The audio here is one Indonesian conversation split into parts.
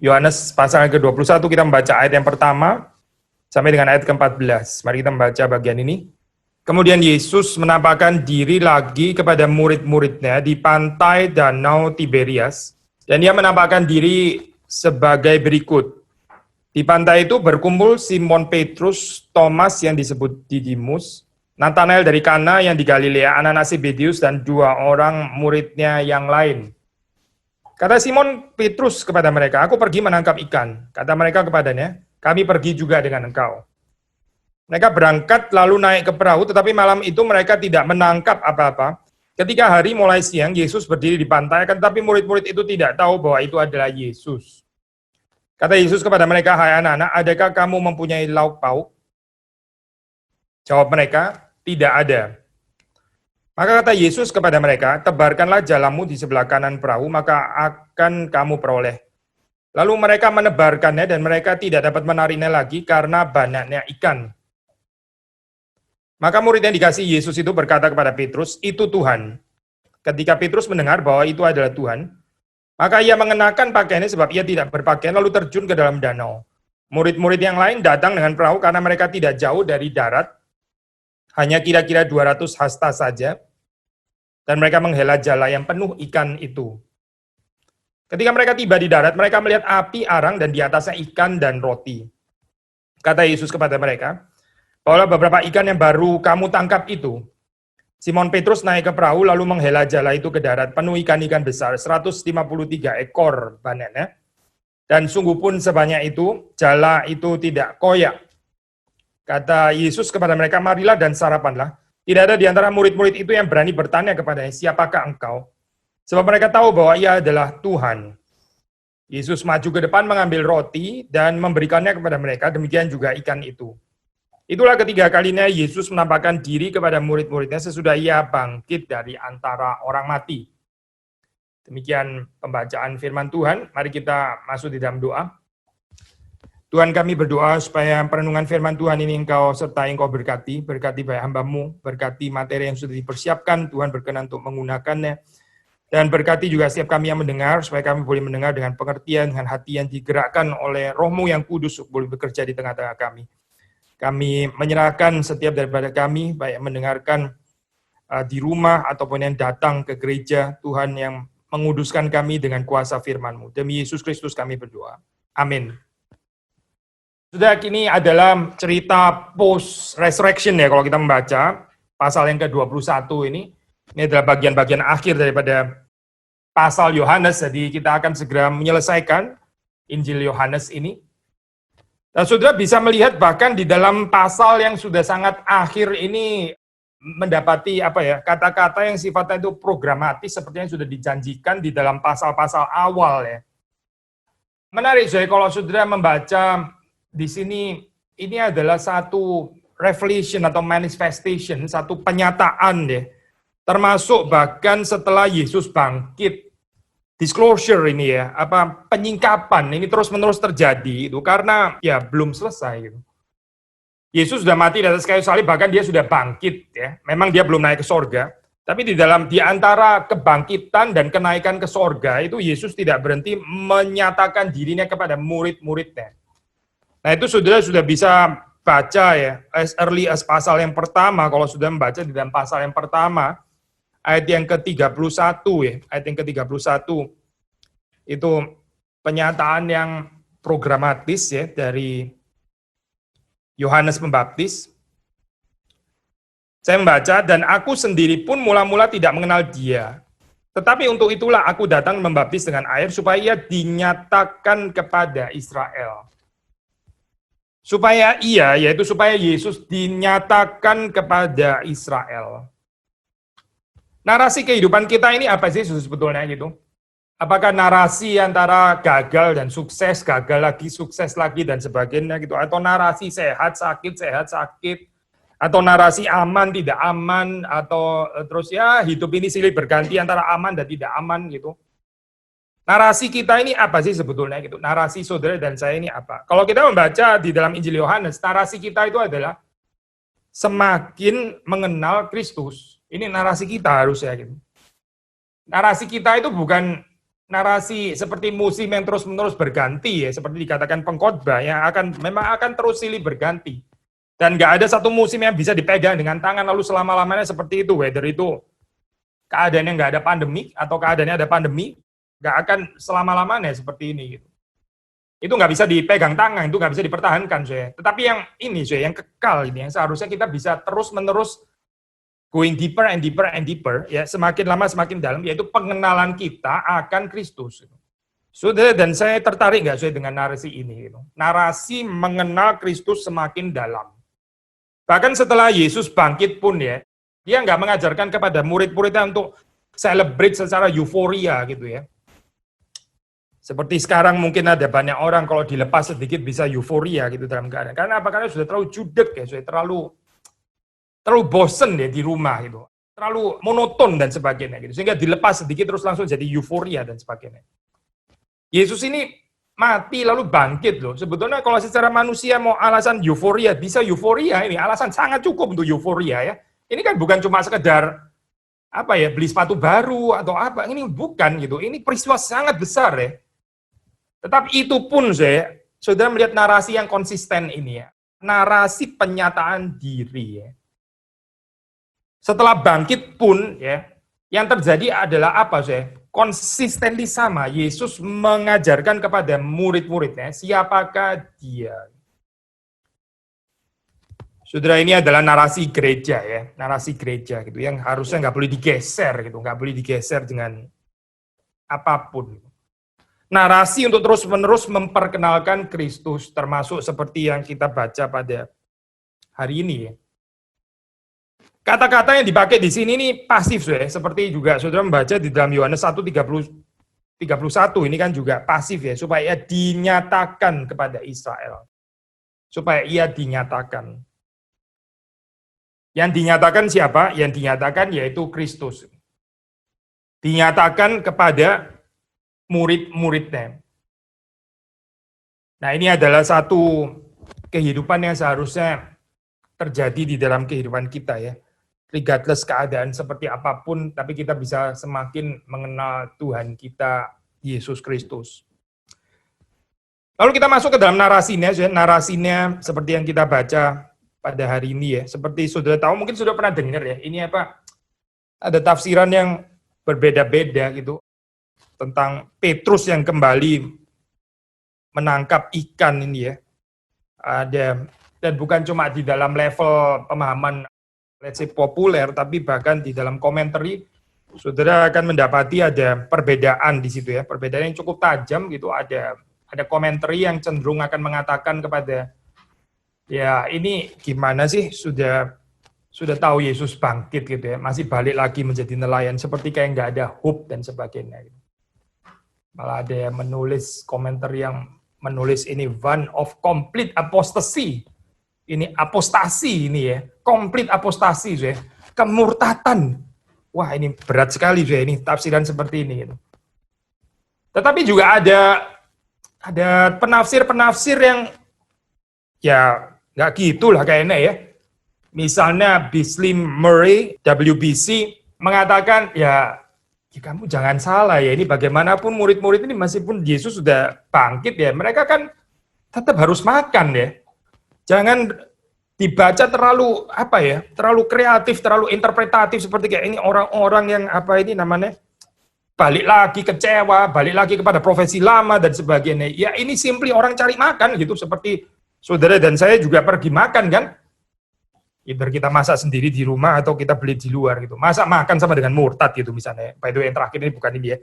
Yohanes pasal ke-21, kita membaca ayat yang pertama sampai dengan ayat ke-14. Mari kita membaca bagian ini. Kemudian Yesus menampakkan diri lagi kepada murid-muridnya di pantai Danau Tiberias, dan dia menampakkan diri sebagai berikut. Di pantai itu berkumpul Simon Petrus, Thomas yang disebut Didimus, Nathanael dari Kana yang di Galilea, anak-anak Zebedius, dan dua orang muridnya yang lain. Kata Simon Petrus kepada mereka, "Aku pergi menangkap ikan." Kata mereka kepadanya, "Kami pergi juga dengan engkau." Mereka berangkat lalu naik ke perahu, tetapi malam itu mereka tidak menangkap apa-apa. Ketika hari mulai siang, Yesus berdiri di pantai, tetapi murid-murid itu tidak tahu bahwa itu adalah Yesus. Kata Yesus kepada mereka, "Hai anak-anak, adakah kamu mempunyai lauk pauk?" Jawab mereka, "Tidak ada." Maka kata Yesus kepada mereka, "Tebarkanlah jalamu di sebelah kanan perahu, maka akan kamu peroleh." Lalu mereka menebarkannya dan mereka tidak dapat menariknya lagi karena banyaknya ikan. Maka murid yang dikasih Yesus itu berkata kepada Petrus, "Itu Tuhan." Ketika Petrus mendengar bahwa itu adalah Tuhan, maka ia mengenakan pakaiannya sebab ia tidak berpakaian lalu terjun ke dalam danau. Murid-murid yang lain datang dengan perahu karena mereka tidak jauh dari darat, hanya kira-kira 200 hasta saja, dan mereka menghela jala yang penuh ikan itu. Ketika mereka tiba di darat, mereka melihat api arang dan di atasnya ikan dan roti. Kata Yesus kepada mereka, "Bawalah beberapa ikan yang baru kamu tangkap itu." Simon Petrus naik ke perahu lalu menghela jala itu ke darat, penuh ikan-ikan besar, 153 ekor banyaknya. Dan sungguh pun sebanyak itu, jala itu tidak koyak. Kata Yesus kepada mereka, "Marilah dan sarapanlah." Tidak ada di antara murid-murid itu yang berani bertanya kepadanya, "Siapakah engkau?" Sebab mereka tahu bahwa ia adalah Tuhan. Yesus maju ke depan mengambil roti dan memberikannya kepada mereka, demikian juga ikan itu. Itulah ketiga kalinya Yesus menampakkan diri kepada murid-muridnya sesudah ia bangkit dari antara orang mati. Demikian pembacaan firman Tuhan. Mari kita masuk di dalam doa. Tuhan, kami berdoa supaya perenungan firman Tuhan ini Engkau sertai, Engkau berkati baik hamba-Mu, berkati materi yang sudah dipersiapkan, Tuhan berkenan untuk menggunakannya, dan berkati juga setiap kami yang mendengar, supaya kami boleh mendengar dengan pengertian, dengan hati yang digerakkan oleh Roh-Mu yang kudus, boleh bekerja di tengah-tengah kami. Kami menyerahkan setiap daripada kami, baik mendengarkan di rumah ataupun yang datang ke gereja, Tuhan yang menguduskan kami dengan kuasa firman-Mu. Demi Yesus Kristus kami berdoa. Amin. Sudah, kini adalah cerita post-resurrection ya, kalau kita membaca pasal yang ke-21 ini. Ini adalah bagian-bagian akhir daripada pasal Yohanes, jadi kita akan segera menyelesaikan Injil Yohanes ini. Dan saudara bisa melihat bahkan di dalam pasal yang sudah sangat akhir ini mendapati kata-kata yang sifatnya itu programatis seperti yang sudah dijanjikan di dalam pasal-pasal awal ya. Menarik saya kalau saudara membaca di sini, ini adalah satu revelation atau manifestation, satu penyataan ya. Termasuk bahkan setelah Yesus bangkit, disclosure ini ya, penyingkapan ini terus-menerus terjadi itu karena ya belum selesai gitu. Yesus sudah mati di atas kayu salib, bahkan dia sudah bangkit ya. Memang dia belum naik ke sorga, tapi di antara kebangkitan dan kenaikan ke sorga itu Yesus tidak berhenti menyatakan dirinya kepada murid-muridnya. Nah itu saudara sudah bisa baca ya, as early as pasal yang pertama, kalau sudah membaca di dalam pasal yang pertama, ayat yang ke-31 ya, ayat yang ke-31, itu penyataan yang programatis ya, dari Yohanes Pembaptis. Saya membaca, "Dan aku sendiri pun mula-mula tidak mengenal dia, tetapi untuk itulah aku datang membaptis dengan air, supaya ia dinyatakan kepada Israel." Supaya Yesus dinyatakan kepada Israel. Narasi kehidupan kita ini apa sih sebetulnya gitu? Apakah narasi antara gagal dan sukses, gagal lagi, sukses lagi, dan sebagainya gitu? Atau narasi sehat, sakit, atau narasi aman, tidak aman, atau terus ya hidup ini silih berganti antara aman dan tidak aman gitu? Narasi kita ini apa sih sebetulnya gitu? Narasi saudara dan saya ini apa? Kalau kita membaca di dalam Injil Yohanes, narasi kita itu adalah semakin mengenal Kristus. Ini narasi kita harusnya gitu. Narasi kita itu bukan narasi seperti musim yang terus-menerus berganti ya, seperti dikatakan pengkhotbah yang memang akan terus silih berganti. Dan nggak ada satu musim yang bisa dipegang dengan tangan lalu selama-lamanya seperti itu, whether itu keadaannya nggak ada pandemi atau keadaannya ada pandemi, nggak akan selama-lamanya seperti ini gitu. Itu nggak bisa dipegang tangan, itu nggak bisa dipertahankan, saya. Tetapi yang ini, saya, yang kekal ini, yang seharusnya kita bisa terus-menerus going deeper and deeper and deeper, ya, semakin lama semakin dalam, yaitu pengenalan kita akan Kristus. Saudara, dan saya tertarik nggak, saya, dengan narasi ini? Gitu. Narasi mengenal Kristus semakin dalam. Bahkan setelah Yesus bangkit pun ya, dia nggak mengajarkan kepada murid-muridnya untuk celebrate secara euforia gitu ya. Seperti sekarang mungkin ada banyak orang kalau dilepas sedikit bisa euforia gitu dalam keadaan. Karena apa? Karena sudah terlalu judek ya, sudah terlalu bosen ya di rumah gitu. Terlalu monoton dan sebagainya gitu. Sehingga dilepas sedikit terus langsung jadi euforia dan sebagainya. Yesus ini mati lalu bangkit loh. Sebetulnya kalau secara manusia mau alasan euforia, bisa euforia ini. Alasan sangat cukup untuk euforia ya. Ini kan bukan cuma sekedar apa ya, beli sepatu baru atau apa. Ini bukan gitu. Ini peristiwa sangat besar ya. Tetapi itu pun saudara melihat narasi yang konsisten ini ya. Narasi penyataan diri ya. Setelah bangkit pun ya, yang terjadi adalah apa konsisten sama. Yesus mengajarkan kepada murid-muridnya siapakah dia. Saudara, ini adalah narasi gereja ya, narasi gereja gitu yang harusnya nggak boleh digeser gitu, nggak boleh digeser dengan apapun. Narasi untuk terus-menerus memperkenalkan Kristus, termasuk seperti yang kita baca pada hari ini ya. Kata-kata yang dipakai di sini ini pasif ya, seperti juga saudara membaca di dalam Yohanes 1:31 ini kan juga pasif ya, supaya dinyatakan kepada Israel. Supaya ia dinyatakan. Yang dinyatakan siapa? Yang dinyatakan yaitu Kristus. Dinyatakan kepada murid-muridnya. Nah, ini adalah satu kehidupan yang seharusnya terjadi di dalam kehidupan kita ya. Regardless keadaan seperti apapun, tapi kita bisa semakin mengenal Tuhan kita, Yesus Kristus. Lalu kita masuk ke dalam narasinya seperti yang kita baca pada hari ini ya. Seperti saudara tahu, mungkin sudah pernah dengar ya, ini apa, ada tafsiran yang berbeda-beda gitu, tentang Petrus yang kembali menangkap ikan ini ya. Ada, dan bukan cuma di dalam level pemahaman let's say populer, tapi bahkan di dalam komentari saudara akan mendapati ada perbedaan di situ ya, perbedaan yang cukup tajam gitu. Ada komentari yang cenderung akan mengatakan kepada ya ini gimana sih, sudah tahu Yesus bangkit gitu ya, masih balik lagi menjadi nelayan, seperti kayak nggak ada hope dan sebagainya gitu. Malah ada yang menulis komentar yang menulis ini one of complete apostasy. Ini apostasi ini ya, complete apostasi ya, kemurtatan. Wah, ini berat sekali ya, ini tafsiran seperti ini gitu. Tetapi juga ada penafsir-penafsir yang ya nggak gitulah kayaknya ya. Misalnya Bislim Murray, WBC, mengatakan ya kamu jangan salah ya, ini bagaimanapun murid-murid ini meskipun Yesus sudah bangkit ya, mereka kan tetap harus makan ya. Jangan dibaca terlalu terlalu kreatif, terlalu interpretatif seperti kayak ini orang-orang yang balik lagi kecewa, balik lagi kepada profesi lama dan sebagainya. Ya ini simply orang cari makan gitu, seperti saudara dan saya juga pergi makan kan. Either kita masak sendiri di rumah atau kita beli di luar gitu. Masak makan sama dengan murtad gitu misalnya. By the way, yang terakhir ini bukan ini ya.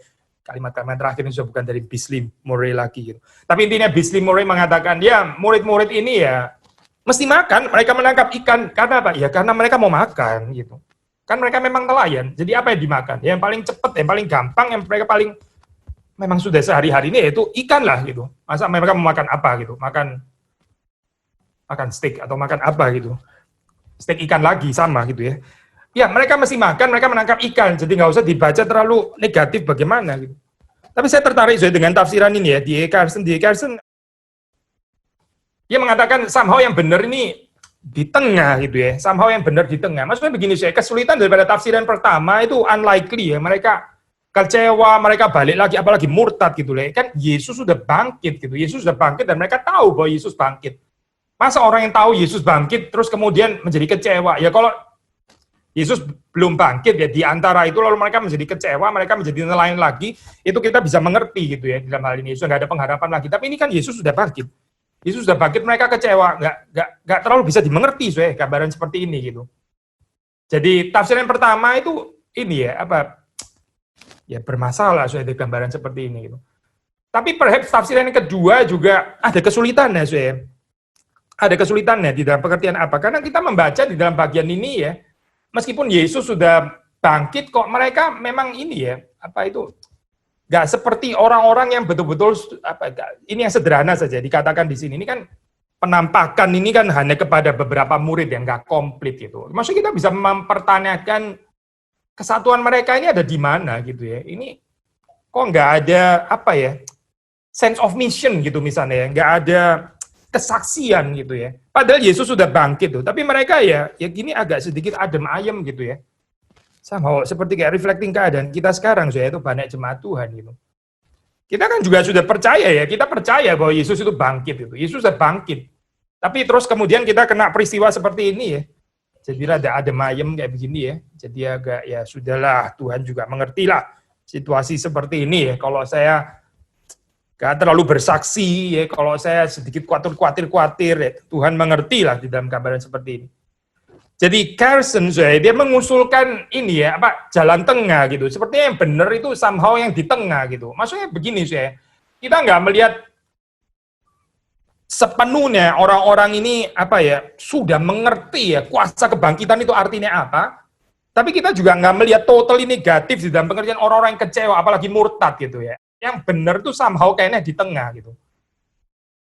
Kalimat-kalimat terakhir ini sudah bukan dari Bislim Murray lagi gitu. Tapi intinya Bislim Murray mengatakan, ya murid-murid ini ya mesti makan, mereka menangkap ikan. Karena apa? Ya karena mereka mau makan gitu. Kan mereka memang nelayan. Jadi apa yang dimakan? Yang paling cepat, yang paling gampang, yang mereka paling memang sudah sehari-hari ini yaitu ikan lah gitu. Masa mereka mau makan apa gitu? Makan steak atau makan apa gitu. Steak ikan lagi sama gitu ya. Ya mereka mesti makan, mereka menangkap ikan, jadi nggak usah dibaca terlalu negatif bagaimana gitu. Tapi saya tertarik dengan tafsiran ini ya, D.A. Carson dia mengatakan somehow yang benar ini di tengah gitu ya, somehow yang benar di tengah. Maksudnya begini kesulitan daripada tafsiran pertama itu unlikely ya, mereka kecewa, mereka balik lagi, apalagi murtad gitu loh. Kan Yesus sudah bangkit gitu. Yesus sudah bangkit dan mereka tahu bahwa Yesus bangkit. Masa orang yang tahu Yesus bangkit terus kemudian menjadi kecewa? Ya kalau Yesus belum bangkit ya di antara itu lalu mereka menjadi kecewa, mereka menjadi nelayan lagi, itu kita bisa mengerti gitu ya dalam hal ini. Yesus nggak ada pengharapan lagi. Tapi ini kan Yesus sudah bangkit. Yesus sudah bangkit, mereka kecewa, nggak terlalu bisa dimengerti soalnya gambaran seperti ini gitu. Jadi tafsiran pertama itu ini ya apa ya bermasalah soalnya gambaran seperti ini gitu. Tapi perhaps tafsiran yang kedua juga ada kesulitannya soalnya. Ada kesulitannya di dalam pengertian apa? Karena kita membaca di dalam bagian ini ya, meskipun Yesus sudah bangkit, kok mereka memang ini ya, apa itu, nggak seperti orang-orang yang betul-betul, apa, ini yang sederhana saja, dikatakan di sini, ini kan penampakan ini kan hanya kepada beberapa murid yang nggak komplit gitu. Maksudnya kita bisa mempertanyakan kesatuan mereka ini ada di mana gitu ya, ini kok nggak ada, apa ya, sense of mission gitu misalnya ya, nggak ada kesaksian gitu ya. Padahal Yesus sudah bangkit tuh, tapi mereka ya gini agak sedikit adem ayem gitu ya. Sama seperti kayak reflecting keadaan kita sekarang, saya itu banyak jemaat Tuhan gitu. Kita kan juga sudah percaya ya, kita percaya bahwa Yesus itu bangkit itu. Yesus sudah bangkit. Tapi terus kemudian kita kena peristiwa seperti ini ya. Jadi ada adem ayem kayak begini ya. Jadi agak ya sudahlah, Tuhan juga mengertilah situasi seperti ini ya. Kalau saya gak terlalu bersaksi ya, kalau saya sedikit khawatir ya, Tuhan mengerti lah di dalam gambaran seperti ini. Jadi Carson dia mengusulkan ini ya, apa jalan tengah gitu. Sepertinya yang benar itu somehow yang di tengah gitu. Maksudnya begini saya, kita nggak melihat sepenuhnya orang-orang ini apa ya sudah mengerti ya kuasa kebangkitan itu artinya apa. Tapi kita juga nggak melihat totally negatif di dalam pengertian orang-orang yang kecewa, apalagi murtad gitu ya. Yang benar tuh somehow kayaknya di tengah gitu.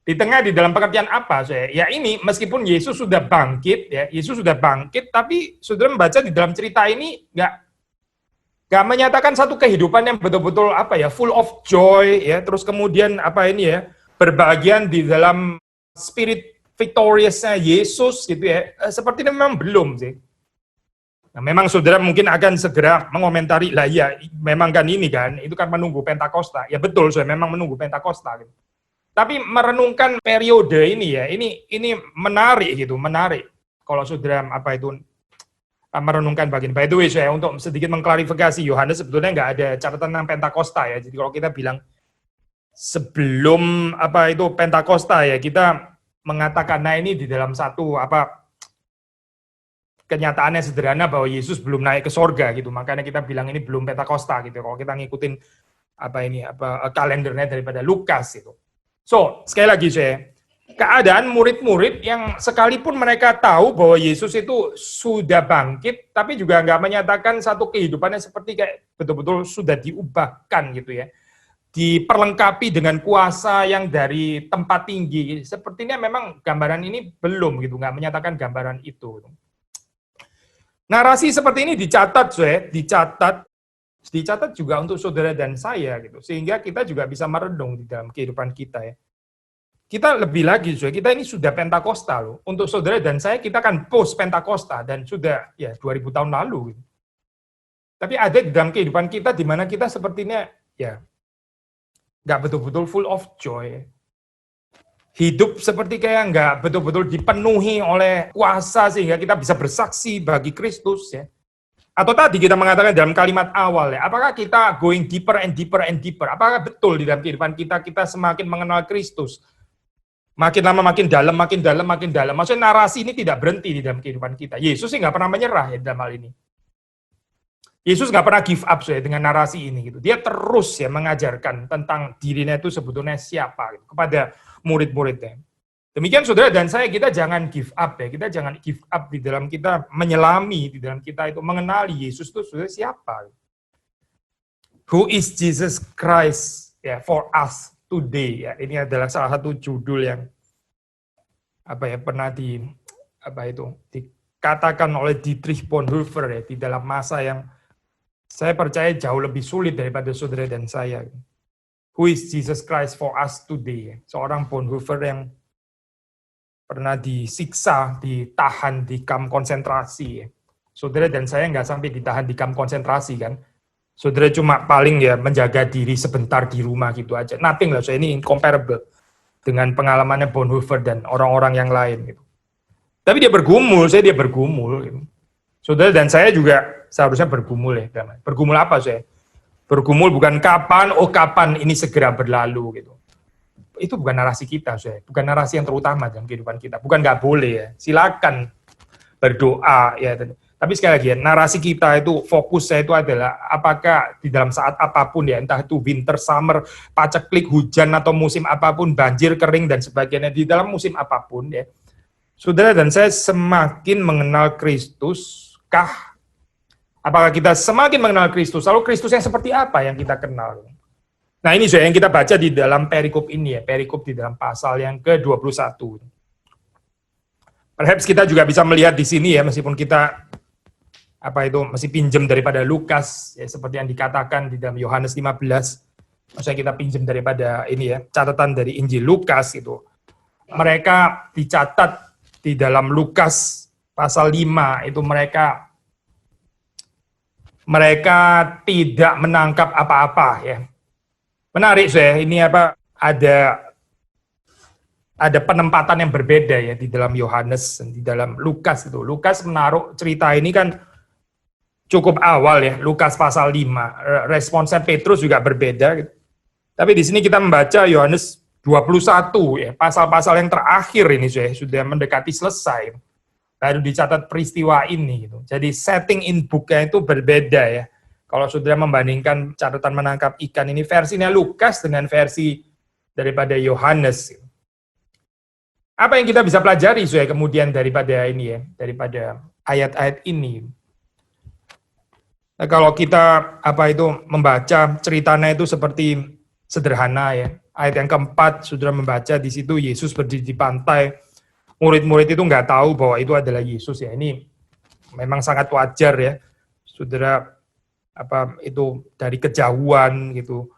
Di tengah di dalam pengertian apa? Ya ini meskipun Yesus sudah bangkit ya, Yesus sudah bangkit, tapi saudara membaca di dalam cerita ini nggak menyatakan satu kehidupan yang betul-betul apa ya full of joy ya, terus kemudian apa ini ya berbahagian di dalam spirit victoriousnya Yesus gitu ya. Seperti ini memang belum sih. Nah, memang saudara mungkin akan segera mengomentari, lah ya memang kan ini kan, itu kan menunggu Pentakosta. Ya betul, saudara memang menunggu Pentakosta. Gitu. Tapi merenungkan periode ini ya, ini menarik gitu, menarik. Kalau saudara apa itu merenungkan bagian. By the way, saya untuk sedikit mengklarifikasi, Yohanes sebetulnya nggak ada catatan tentang Pentakosta ya. Jadi kalau kita bilang sebelum apa itu Pentakosta ya, kita mengatakan nah ini di dalam satu apa kenyataannya sederhana bahwa Yesus belum naik ke sorga gitu, makanya kita bilang ini belum Pentakosta gitu. Kalau kita ngikutin apa ini apa kalendernya daripada Lukas itu. So sekali lagi saya keadaan murid-murid yang sekalipun mereka tahu bahwa Yesus itu sudah bangkit, tapi juga nggak menyatakan satu kehidupannya seperti kayak betul-betul sudah diubahkan gitu ya, diperlengkapi dengan kuasa yang dari tempat tinggi. Sepertinya memang gambaran ini belum gitu, nggak menyatakan gambaran itu. Narasi seperti ini dicatat, dicatat juga untuk saudara dan saya gitu, sehingga kita juga bisa merenung di dalam kehidupan kita ya. Kita lebih lagi, kita ini sudah Pentakosta loh. Untuk saudara dan saya kita kan post Pentakosta dan sudah ya 2000 tahun lalu. Gitu. Tapi ada di dalam kehidupan kita di mana kita sepertinya ya nggak betul-betul full of joy. Hidup seperti kayak nggak betul-betul dipenuhi oleh kuasa sehingga kita bisa bersaksi bagi Kristus ya. Atau tadi kita mengatakan dalam kalimat awal ya, apakah kita going deeper and deeper and deeper? Apakah betul di dalam kehidupan kita semakin mengenal Kristus? Makin lama makin dalam, makin dalam, makin dalam. Maksudnya narasi ini tidak berhenti di dalam kehidupan kita. Yesus sih nggak pernah menyerah ya dalam hal ini. Yesus nggak pernah give up ya dengan narasi ini gitu. Dia terus ya mengajarkan tentang dirinya itu sebetulnya siapa gitu, kepada murid-muridnya. Demikian saudara dan saya, kita jangan give up ya, kita jangan give up di dalam kita menyelami, di dalam kita itu mengenali Yesus itu sudah siapa. Who is Jesus Christ ya for us today ya. Ini adalah salah satu judul yang apa ya pernah dikatakan oleh Dietrich Bonhoeffer ya di dalam masa yang saya percaya jauh lebih sulit daripada saudara dan saya. Who is Jesus Christ for us today? Seorang Bonhoeffer yang pernah disiksa, ditahan di kamp konsentrasi. Saudara dan saya nggak sampai ditahan di kamp konsentrasi kan. Saudara cuma paling ya menjaga diri sebentar di rumah gitu aja. Nothing lah, ini incomparable dengan pengalamannya Bonhoeffer dan orang-orang yang lain gitu. Tapi dia bergumul, dia bergumul gitu. Saudara dan saya juga seharusnya bergumul ya. Bergumul apa saya? Bergumul bukan kapan, kapan ini segera berlalu gitu. Itu bukan narasi kita, saya. Bukan narasi yang terutama dalam kehidupan kita. Bukan nggak boleh ya. Silakan berdoa ya. Tapi sekali lagi ya, narasi kita itu fokusnya itu adalah apakah di dalam saat apapun ya, entah itu winter, summer, paceklik, hujan atau musim apapun, banjir, kering dan sebagainya, di dalam musim apapun ya. Saudara dan saya semakin mengenal Kristus kah? Apakah kita semakin mengenal Kristus? Lalu Kristus yang seperti apa yang kita kenal? Nah ini yang kita baca di dalam perikop ini ya, perikop di dalam pasal yang ke-21. Perhaps kita juga bisa melihat di sini ya, meskipun kita masih pinjam daripada Lukas ya, seperti yang dikatakan di dalam Yohanes 15. Maksudnya kita pinjam daripada ini ya, catatan dari Injil Lukas itu. Mereka dicatat di dalam Lukas pasal 5 itu mereka tidak menangkap apa-apa ya. Menarik saya, ini ada penempatan yang berbeda ya di dalam Yohanes dan di dalam Lukas itu. Lukas menaruh cerita ini kan cukup awal ya, Lukas pasal 5. Responsnya Petrus juga berbeda gitu. Tapi di sini kita membaca Yohanes 21 ya, pasal-pasal yang terakhir ini sudah mendekati selesai. Baru dicatat peristiwa ini gitu. Jadi setting in book-nya itu berbeda ya. Kalau saudara membandingkan catatan menangkap ikan ini versinya Lukas dengan versi daripada Yohanes. Apa yang kita bisa pelajari kemudian daripada ini ya, daripada ayat-ayat ini. Nah, kalau kita membaca ceritanya itu seperti sederhana ya. Ayat yang keempat saudara membaca di situ Yesus berdiri di pantai. Murid-murid itu nggak tahu bahwa itu adalah Yesus ya. Ini memang sangat wajar ya, saudara itu dari kejauhan gitu.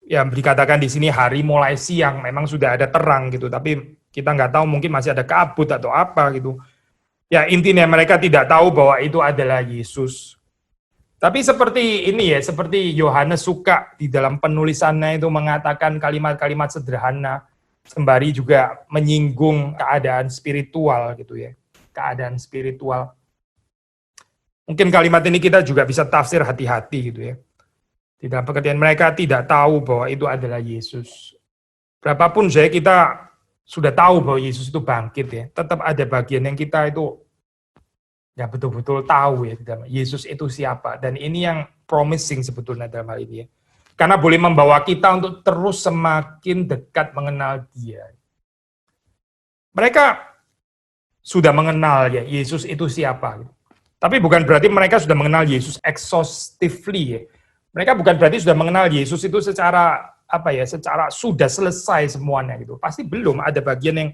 Ya dikatakan di sini hari mulai siang, memang sudah ada terang gitu. Tapi kita nggak tahu mungkin masih ada kabut atau apa gitu. Ya intinya mereka tidak tahu bahwa itu adalah Yesus. Tapi seperti ini ya, seperti Yohanes suka di dalam penulisannya itu mengatakan kalimat-kalimat sederhana, sembari juga menyinggung keadaan spiritual gitu ya. Keadaan spiritual. Mungkin kalimat ini kita juga bisa tafsir hati-hati gitu ya. Di dalam pengertian mereka tidak tahu bahwa itu adalah Yesus. Berapapun kita sudah tahu bahwa Yesus itu bangkit ya, tetap ada bagian yang kita itu ya betul-betul tahu ya, Yesus itu siapa. Dan ini yang promising sebetulnya dalam hal ini ya. Karena boleh membawa kita untuk terus semakin dekat mengenal Dia. Mereka sudah mengenal ya Yesus itu siapa. Tapi bukan berarti mereka sudah mengenal Yesus exhaustively ya. Mereka bukan berarti sudah mengenal Yesus itu secara secara sudah selesai semuanya gitu. Pasti belum, ada bagian yang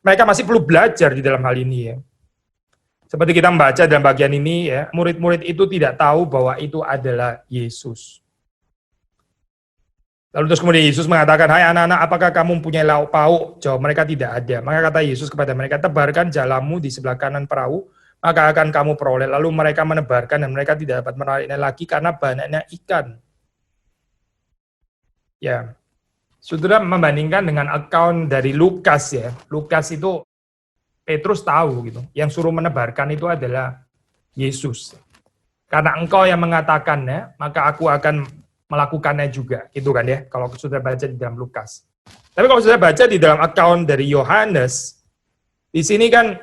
mereka masih perlu belajar di dalam hal ini ya. Seperti kita membaca dalam bagian ini ya, murid-murid itu tidak tahu bahwa itu adalah Yesus. Lalu terus kemudian Yesus mengatakan, "Hai anak-anak, apakah kamu mempunyai lauk pauk?" Jawab mereka, "Tidak ada." Maka kata Yesus kepada mereka, "Tebarkan jalamu di sebelah kanan perahu, maka akan kamu peroleh." Lalu mereka menebarkan dan mereka tidak dapat menariknya lagi karena banyaknya ikan. Ya, saudara membandingkan dengan account dari Lukas ya. Lukas itu Petrus tahu gitu, yang suruh menebarkan itu adalah Yesus. Karena engkau yang mengatakannya, maka aku akan melakukannya juga, gitu kan ya, kalau sudah baca di dalam Lukas. Tapi kalau sudah baca di dalam account dari Yohanes, di sini kan,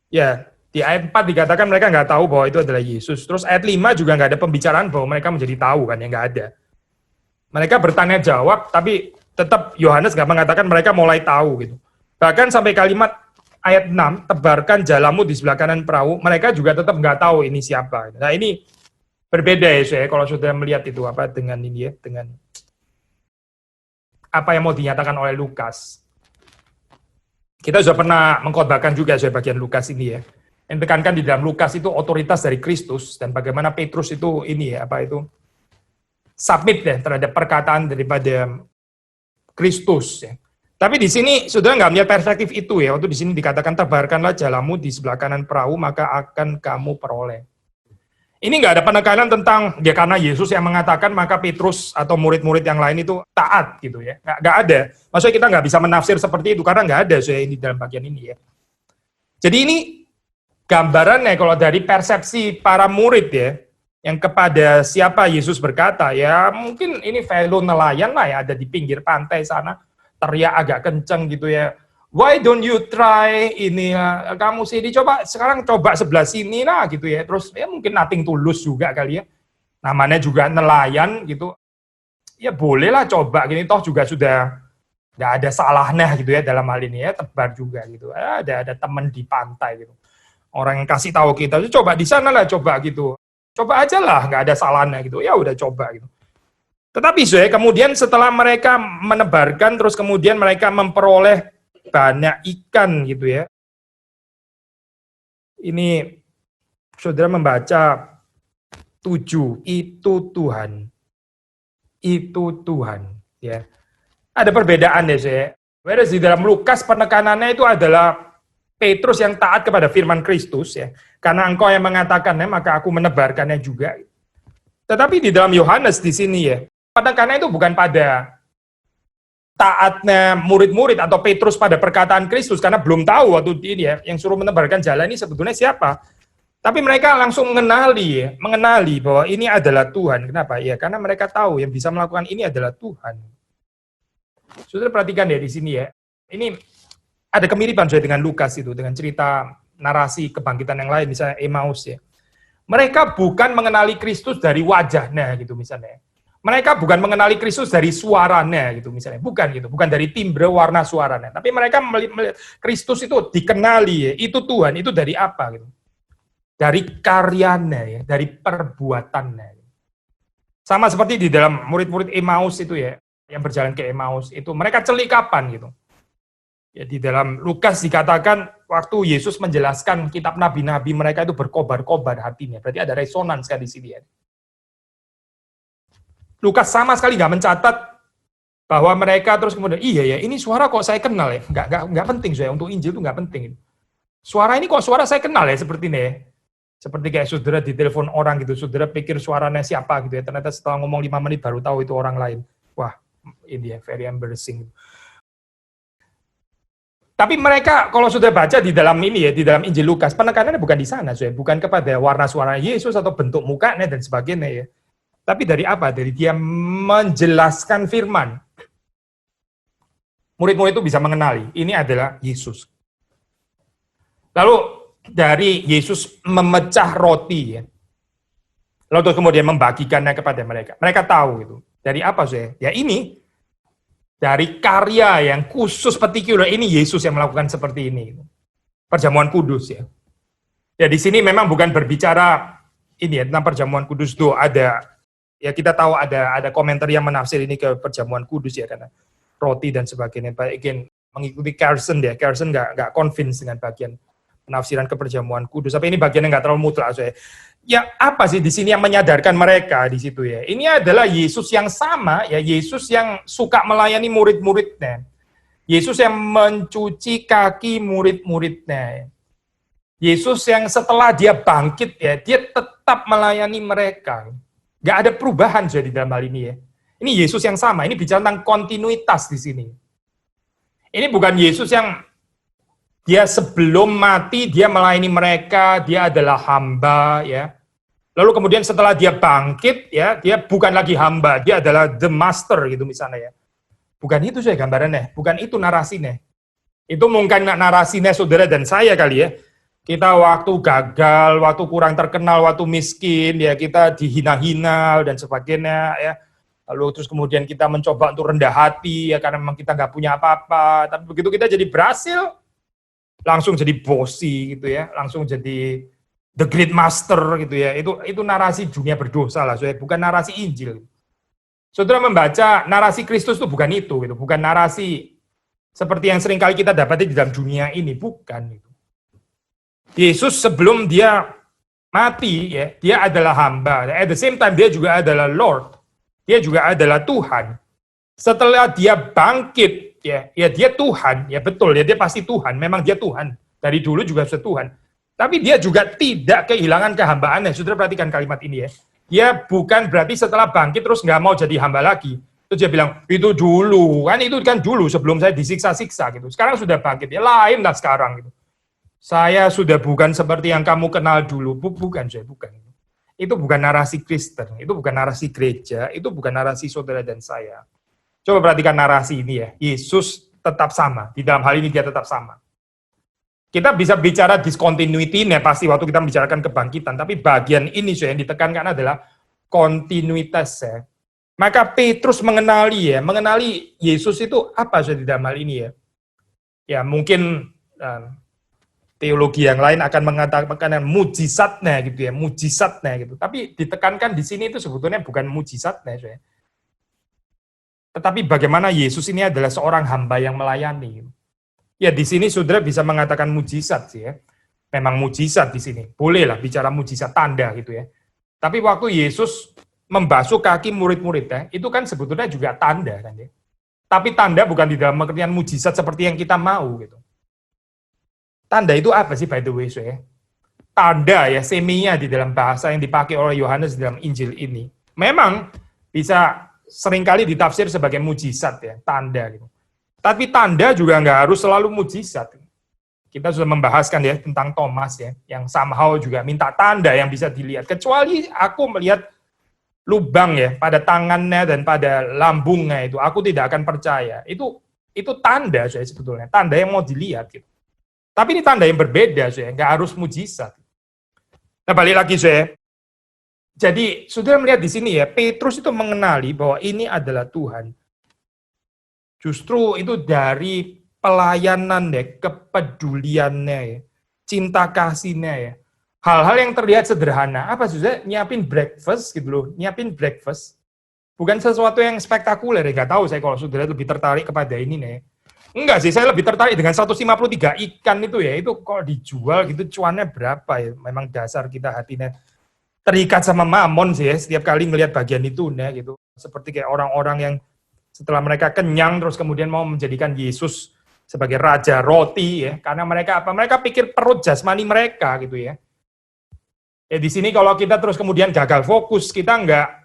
ya, di ayat 4 dikatakan mereka nggak tahu bahwa itu adalah Yesus. Terus ayat 5 juga nggak ada pembicaraan bahwa mereka menjadi tahu kan, ya nggak ada. Mereka bertanya jawab, tapi tetap Yohanes nggak mengatakan mereka mulai tahu gitu. Bahkan sampai kalimat ayat 6, tebarkan jalamu di sebelah kanan perahu, mereka juga tetap nggak tahu ini siapa. Nah ini berbeda ya, kalau sudah melihat itu dengan ini ya, dengan apa yang mau dinyatakan oleh Lukas. Kita sudah pernah mengkhotbahkan juga bagian Lukas ini ya. Yang ditekankan di dalam Lukas itu otoritas dari Kristus dan bagaimana Petrus itu ini ya, submit ya terhadap perkataan daripada Kristus ya. Tapi di sini saudara nggak melihat perspektif itu ya. Waktu di sini dikatakan tebarkanlah jalamu di sebelah kanan perahu maka akan kamu peroleh. Ini nggak ada penekanan tentang ya karena Yesus yang mengatakan maka Petrus atau murid-murid yang lain itu taat gitu ya. Nggak ada. Maksudnya kita nggak bisa menafsir seperti itu karena nggak ada saya ini dalam bagian ini ya. Jadi ini gambarannya kalau dari persepsi para murid ya, yang kepada siapa Yesus berkata, ya mungkin ini fellow nelayan lah ya, ada di pinggir pantai sana, teriak agak kenceng gitu ya. Why don't you try ini, kamu sini coba, sekarang coba sebelah sini lah gitu ya. Terus ya mungkin nothing tulus juga kali ya. Namanya juga nelayan gitu. Ya bolehlah coba gini, toh juga sudah nggak ada salahnya gitu ya dalam hal ini ya, tebar juga gitu. Ada teman di pantai gitu. Orang yang kasih tahu kita, coba di sana lah coba gitu. Coba aja lah, nggak ada salahnya gitu. Ya udah coba gitu. Tetapi kemudian setelah mereka menebarkan, terus kemudian mereka memperoleh banyak ikan gitu ya. Ini saudara membaca 7, itu Tuhan. Itu Tuhan. Ya. Ada perbedaan ya saya. Whereas di dalam Lukas penekanannya itu adalah Petrus yang taat kepada firman Kristus ya. Karena engkau yang mengatakannya, maka aku menebarkannya juga. Tetapi di dalam Yohanes di sini ya, penekanannya itu bukan pada taatnya murid-murid atau Petrus pada perkataan Kristus karena belum tahu waktu ini ya, yang suruh menebarkan jalan ini sebetulnya siapa. Tapi mereka langsung mengenali bahwa ini adalah Tuhan. Kenapa? Ya karena mereka tahu yang bisa melakukan ini adalah Tuhan. Saudara perhatikan ya di sini ya. Ini ada kemiripan dengan Lukas itu, dengan cerita narasi kebangkitan yang lain, misalnya Emmaus ya. Mereka bukan mengenali Kristus dari wajahnya gitu misalnya. Mereka bukan mengenali Kristus dari suaranya gitu misalnya, bukan dari timbre warna suaranya, tapi mereka melihat Kristus itu dikenali ya, itu Tuhan, itu dari apa gitu. Dari karyanya ya, dari perbuatannya. Sama seperti di dalam murid-murid Emmaus itu ya, yang berjalan ke Emmaus itu, mereka celik kapan gitu. Ya di dalam Lukas dikatakan waktu Yesus menjelaskan kitab nabi-nabi mereka itu berkobar-kobar hatinya, berarti ada resonans kan di sini ya. Lukas sama sekali nggak mencatat bahwa mereka terus kemudian, iya ya, ini suara kok saya kenal ya. Nggak penting saya untuk Injil itu nggak penting. Suara ini kok suara saya kenal ya, seperti ini ya. Seperti kayak saudara ditelepon orang gitu, saudara pikir suaranya siapa gitu ya, ternyata setelah ngomong 5 menit baru tahu itu orang lain. Wah, ini ya, very embarrassing. Tapi mereka, kalau sudah baca di dalam ini ya, di dalam Injil Lukas, penekanannya bukan di sana, bukan kepada warna suara Yesus atau bentuk mukanya dan sebagainya ya. Tapi dari apa? Dari dia menjelaskan firman. Murid-murid itu bisa mengenali, ini adalah Yesus. Lalu dari Yesus memecah roti, ya. Lalu terus kemudian membagikannya kepada mereka. Mereka tahu itu. Dari apa saya? Ya ini, dari karya yang khusus partikular, ini Yesus yang melakukan seperti ini. Perjamuan kudus ya. Ya di sini memang bukan berbicara ini ya, tentang perjamuan kudus itu ada. Ya kita tahu ada komentar yang menafsir ini ke perjamuan kudus ya karena roti dan sebagainya. Baik mengikuti Carson ya, Carson nggak convince dengan bagian penafsiran ke perjamuan kudus. Tapi ini bagian yang nggak terlalu mutlak saya. Ya apa sih di sini yang menyadarkan mereka di situ ya? Ini adalah Yesus yang sama ya, Yesus yang suka melayani murid-muridnya, Yesus yang mencuci kaki murid-muridnya, Yesus yang setelah dia bangkit ya, dia tetap melayani mereka. Gak ada perubahan di dalam hal ini ya. Ini Yesus yang sama, ini bicara tentang kontinuitas di sini. Ini bukan Yesus yang dia sebelum mati dia melayani mereka, dia adalah hamba ya. Lalu kemudian setelah dia bangkit ya, dia bukan lagi hamba, dia adalah the master gitu misalnya ya. Bukan itu gambarannya, bukan itu narasinya. Itu mungkin narasinya saudara dan saya kali ya. Kita waktu gagal, waktu kurang terkenal, waktu miskin, ya kita dihina-hina dan sebagainya, ya. Lalu terus kemudian kita mencoba untuk rendah hati, ya karena memang kita nggak punya apa-apa. Tapi begitu kita jadi berhasil, langsung jadi bossy gitu ya, langsung jadi the great master gitu ya. Itu narasi dunia berdosa lah, bukan narasi Injil. Saudara membaca narasi Kristus itu bukan itu, gitu. Bukan narasi seperti yang seringkali kita dapati di dalam dunia ini, bukan itu. Yesus sebelum dia mati, ya, dia adalah hamba. At the same time, dia juga adalah Lord. Dia juga adalah Tuhan. Setelah dia bangkit, ya dia Tuhan. Ya betul, ya dia pasti Tuhan. Memang dia Tuhan. Dari dulu juga sudah Tuhan. Tapi dia juga tidak kehilangan kehambaannya. Saudara perhatikan kalimat ini ya. Dia bukan berarti setelah bangkit terus nggak mau jadi hamba lagi. Terus dia bilang, itu dulu. Kan itu kan dulu sebelum saya disiksa-siksa gitu. Sekarang sudah bangkit. Ya lain lah sekarang gitu. Saya sudah bukan seperti yang kamu kenal dulu. Bukan, saya bukan. Itu bukan narasi Kristen. Itu bukan narasi gereja. Itu bukan narasi saudara dan saya. Coba perhatikan narasi ini ya. Yesus tetap sama. Di dalam hal ini dia tetap sama. Kita bisa bicara discontinuity nya pasti waktu kita membicarakan kebangkitan, tapi bagian ini yang ditekankan adalah kontinuitas ya. Maka Petrus mengenali Yesus itu apa di dalam hal ini ya. Ya mungkin teologi yang lain akan mengatakan mujizatnya gitu ya, mujizatnya gitu. Tapi ditekankan di sini itu sebetulnya bukan mujizatnya ya. Tetapi bagaimana Yesus ini adalah seorang hamba yang melayani. Ya di sini saudara bisa mengatakan mujizat sih ya. Memang mujizat di sini. Bolehlah bicara mujizat tanda gitu ya. Tapi waktu Yesus membasuh kaki murid-muridnya, itu kan sebetulnya juga tanda kan ya. Tapi tanda bukan di dalam pengertian mujizat seperti yang kita mau gitu. Tanda itu apa sih by the way ya? Tanda ya semia di dalam bahasa yang dipakai oleh Yohanes di dalam Injil ini. Memang bisa seringkali ditafsir sebagai mujizat ya, tanda gitu. Tapi tanda juga nggak harus selalu mujizat. Kita sudah membahaskan ya tentang Thomas ya, yang somehow juga minta tanda yang bisa dilihat. Kecuali aku melihat lubang ya pada tangannya dan pada lambungnya itu, aku tidak akan percaya. Itu tanda saya sebetulnya, tanda yang mau dilihat gitu. Tapi ini tanda yang berbeda saya, nggak harus mujizat. Nah balik lagi saya. Jadi saudara melihat di sini ya, Petrus itu mengenali bahwa ini adalah Tuhan. Justru itu dari pelayanan ya, kepeduliannya ya, cinta kasihnya ya. Hal-hal yang terlihat sederhana. Apa saudara? Nyiapin breakfast gitu loh, nyiapin breakfast. Bukan sesuatu yang spektakuler ya, nggak tahu saya kalau saudara lebih tertarik kepada ini nih. Enggak sih, saya lebih tertarik dengan 153 ikan itu ya, itu kalau dijual gitu cuannya berapa ya. Memang dasar kita hatinya terikat sama mamon sih ya, setiap kali ngelihat bagian itu nah gitu. Seperti kayak orang-orang yang setelah mereka kenyang terus kemudian mau menjadikan Yesus sebagai raja roti ya, karena mereka apa? Mereka pikir perut jasmani mereka gitu ya. Ya di sini kalau kita terus kemudian gagal fokus, kita nggak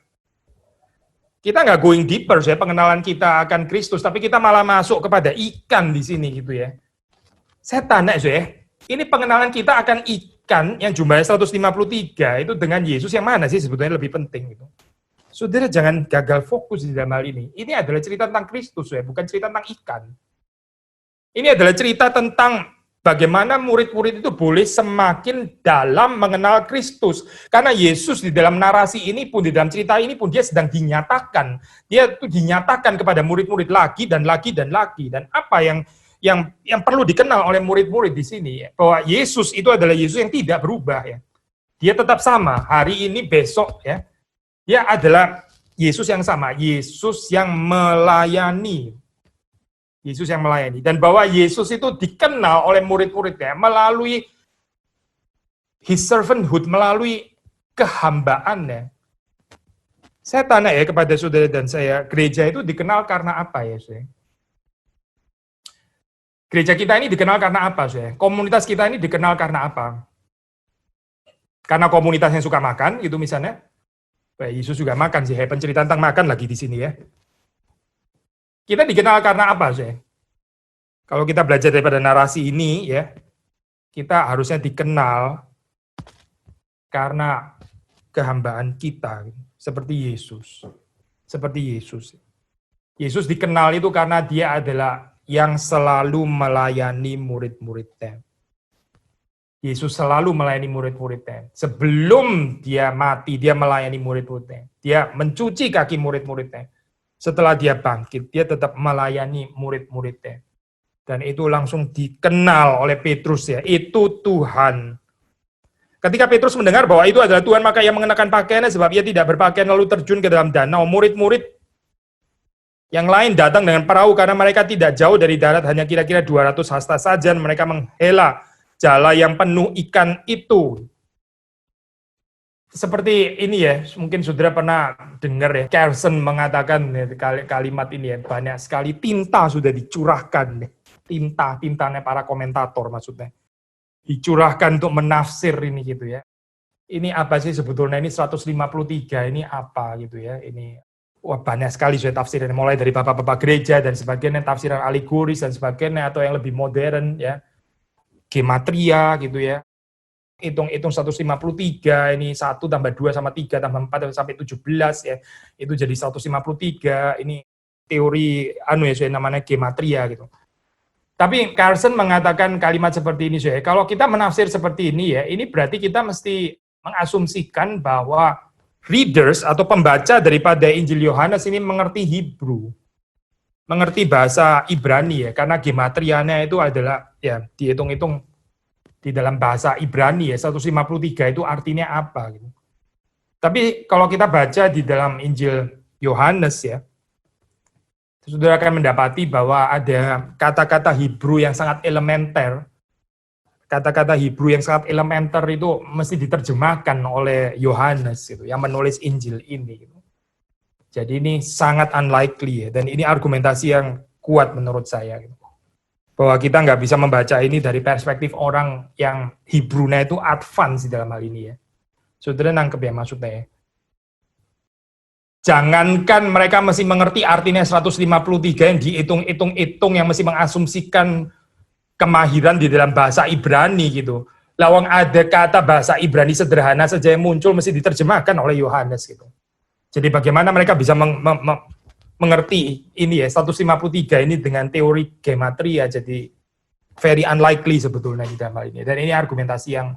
going deeper ya pengenalan kita akan Kristus, tapi kita malah masuk kepada ikan di sini gitu ya. Saya tanya ya, ini pengenalan kita akan ikan yang jumlahnya 153 itu dengan Yesus yang mana sih sebetulnya lebih penting gitu. Saudara jangan gagal fokus di dalam hal ini. Ini adalah cerita tentang Kristus ya, bukan cerita tentang ikan. Ini adalah cerita tentang bagaimana murid-murid itu boleh semakin dalam mengenal Kristus. Karena Yesus di dalam narasi ini pun, di dalam cerita ini pun dia sedang dinyatakan. Dia itu dinyatakan kepada murid-murid lagi dan lagi dan lagi. Dan apa yang perlu dikenal oleh murid-murid di sini ya, bahwa Yesus itu adalah Yesus yang tidak berubah ya. Dia tetap sama hari ini, besok ya. Dia adalah Yesus yang sama, Yesus yang melayani. Yesus yang melayani. Dan bahwa Yesus itu dikenal oleh murid-muridnya melalui his servanthood, melalui kehambaannya. Saya tanya ya kepada saudara dan saya, gereja itu dikenal karena apa ya? Gereja kita ini dikenal karena apa? Komunitas kita ini dikenal karena apa? Karena komunitas yang suka makan, itu misalnya. Yesus juga makan sih, pencerita tentang makan lagi di sini ya. Kita dikenal karena apa sih? Kalau kita belajar daripada narasi ini ya, kita harusnya dikenal karena kehambaan kita, seperti Yesus. Seperti Yesus. Yesus dikenal itu karena dia adalah yang selalu melayani murid-muridnya. Yesus selalu melayani murid-muridnya. Sebelum dia mati, dia melayani murid-muridnya. Dia mencuci kaki murid-muridnya. Setelah dia bangkit, dia tetap melayani murid-muridnya. Dan itu langsung dikenal oleh Petrus ya. Itu Tuhan. Ketika Petrus mendengar bahwa itu adalah Tuhan, maka ia mengenakan pakaiannya sebab ia tidak berpakaian lalu terjun ke dalam danau. Murid-murid yang lain datang dengan perahu karena mereka tidak jauh dari darat, hanya kira-kira 200 hasta saja. Mereka menghela jala yang penuh ikan itu. Seperti ini ya, mungkin saudara pernah dengar ya, Carson mengatakan ya, kalimat ini ya, banyak sekali tinta sudah dicurahkan. Tinta-tintanya para komentator maksudnya. dicurahkan untuk menafsir ini gitu ya. Ini apa sih sebetulnya, ini 153 ini apa gitu ya. Ini wah banyak sekali saya tafsiran, mulai dari bapak-bapak gereja dan sebagainya, tafsiran alegoris dan sebagainya, atau yang lebih modern ya, gematria gitu ya. Hitung-hitung 153, ini 1 tambah 2 sama 3 tambah 4 sampai 17 ya. Itu jadi 153, ini teori ya saya namanya gematria gitu. Tapi Carlson mengatakan kalimat seperti ini saya, kalau kita menafsir seperti ini ya, ini berarti kita mesti mengasumsikan bahwa readers atau pembaca daripada Injil Yohanes ini mengerti Hebrew, mengerti bahasa Ibrani ya, karena gematrianya itu adalah ya dihitung-hitung di dalam bahasa Ibrani ya, 153 itu artinya apa gitu. Tapi kalau kita baca di dalam Injil Yohanes ya, saudara akan mendapati bahwa ada kata-kata Hebrew yang sangat elementer. Kata-kata Hebrew yang sangat elementer itu mesti diterjemahkan oleh Yohanes gitu, yang menulis Injil ini gitu. Jadi ini sangat unlikely ya, dan ini argumentasi yang kuat menurut saya gitu. Bahwa kita nggak bisa membaca ini dari perspektif orang yang Hebrew-nya itu advance di dalam hal ini ya. Saudara nangkep ya maksudnya ya. Jangankan mereka mesti mengerti artinya 153 yang dihitung-hitung yang mesti mengasumsikan kemahiran di dalam bahasa Ibrani gitu. Lawang ada kata bahasa Ibrani sederhana saja yang muncul mesti diterjemahkan oleh Yohanes gitu. Jadi bagaimana mereka bisa mengerti ini ya, 153 ini dengan teori gematria, jadi very unlikely sebetulnya di dalam hal ini. Dan ini argumentasi yang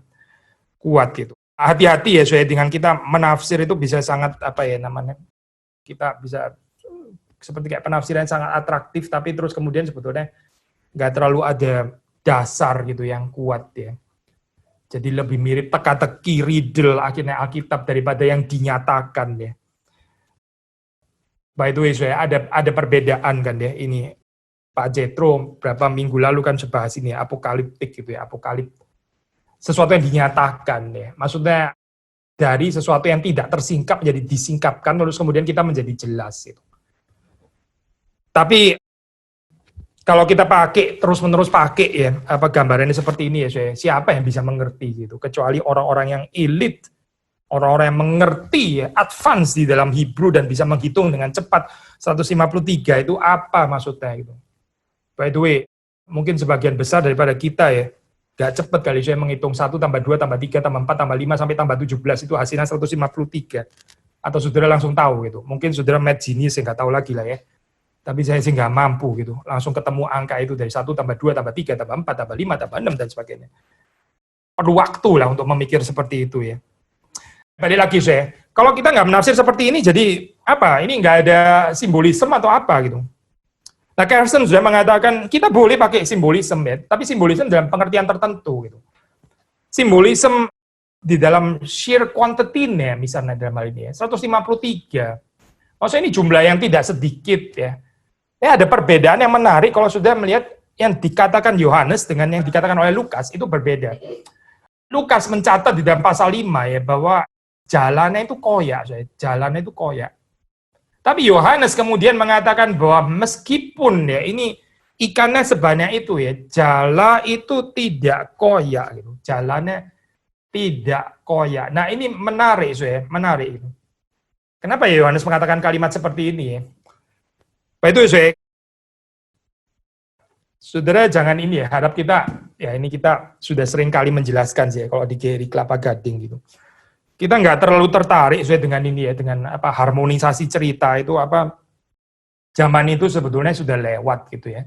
kuat gitu. Hati-hati ya saya, dengan kita menafsir itu bisa sangat apa ya namanya, kita bisa seperti kayak penafsiran sangat atraktif, tapi terus kemudian sebetulnya nggak terlalu ada dasar gitu yang kuat ya. Jadi lebih mirip teka-teki riddle akhirnya Alkitab daripada yang dinyatakan ya. By the way, saya ada perbedaan kan ya, ini Pak Jetro berapa minggu lalu kan sebahas ini apokaliptik gitu ya, apokalip sesuatu yang dinyatakan ya. Maksudnya dari sesuatu yang tidak tersingkap menjadi disingkapkan, terus kemudian kita menjadi jelas gitu. Tapi kalau kita pakai terus-menerus pakai ya, apa gambarannya seperti ini ya, saya, siapa yang bisa mengerti gitu, kecuali orang-orang yang elit, orang-orang yang mengerti ya, advance di dalam Hebrew dan bisa menghitung dengan cepat 153 itu apa maksudnya gitu. By the way, mungkin sebagian besar daripada kita ya, gak cepat kali saya menghitung 1 tambah 2 tambah 3 tambah 4 tambah 5 sampai tambah 17 itu hasilnya 153. Atau saudara langsung tahu gitu. Mungkin saudara math genius ya, nggak tahu lagi lah ya. Tapi saya sih nggak mampu gitu. Langsung ketemu angka itu dari 1 tambah 2 tambah 3 tambah 4 tambah 5 tambah 6 dan sebagainya. Perlu waktu lah untuk memikir seperti itu ya. Balik lagi saya, kalau kita nggak menafsir seperti ini, jadi apa? Ini nggak ada simbolisme atau apa gitu. Nah, Carlson sudah mengatakan kita boleh pakai simbolisme ya, tapi simbolisme dalam pengertian tertentu gitu. Simbolisme di dalam sheer quantity-nya misalnya dalam hal ini ya, 153. Maksudnya ini jumlah yang tidak sedikit ya. Ya ada perbedaan yang menarik kalau sudah melihat yang dikatakan Yohanes dengan yang dikatakan oleh Lukas itu berbeda. Lukas mencatat di dalam pasal 5 ya bahwa jalannya itu koyak, jalannya itu koyak. Tapi Yohanes kemudian mengatakan bahwa meskipun ya ini ikannya sebanyak itu ya, jala itu tidak koyak gitu. Jalannya tidak koyak. Nah, ini menarik saya, menarik itu. Kenapa ya Yohanes mengatakan kalimat seperti ini ya? Pak itu saya, saudara jangan ini ya, harap kita, ya ini kita sudah sering kali menjelaskan sih ya, kalau di GRI Kelapa Gading gitu. Kita nggak terlalu tertarik saya dengan ini ya, dengan apa harmonisasi cerita itu apa, zaman itu sebetulnya sudah lewat gitu ya.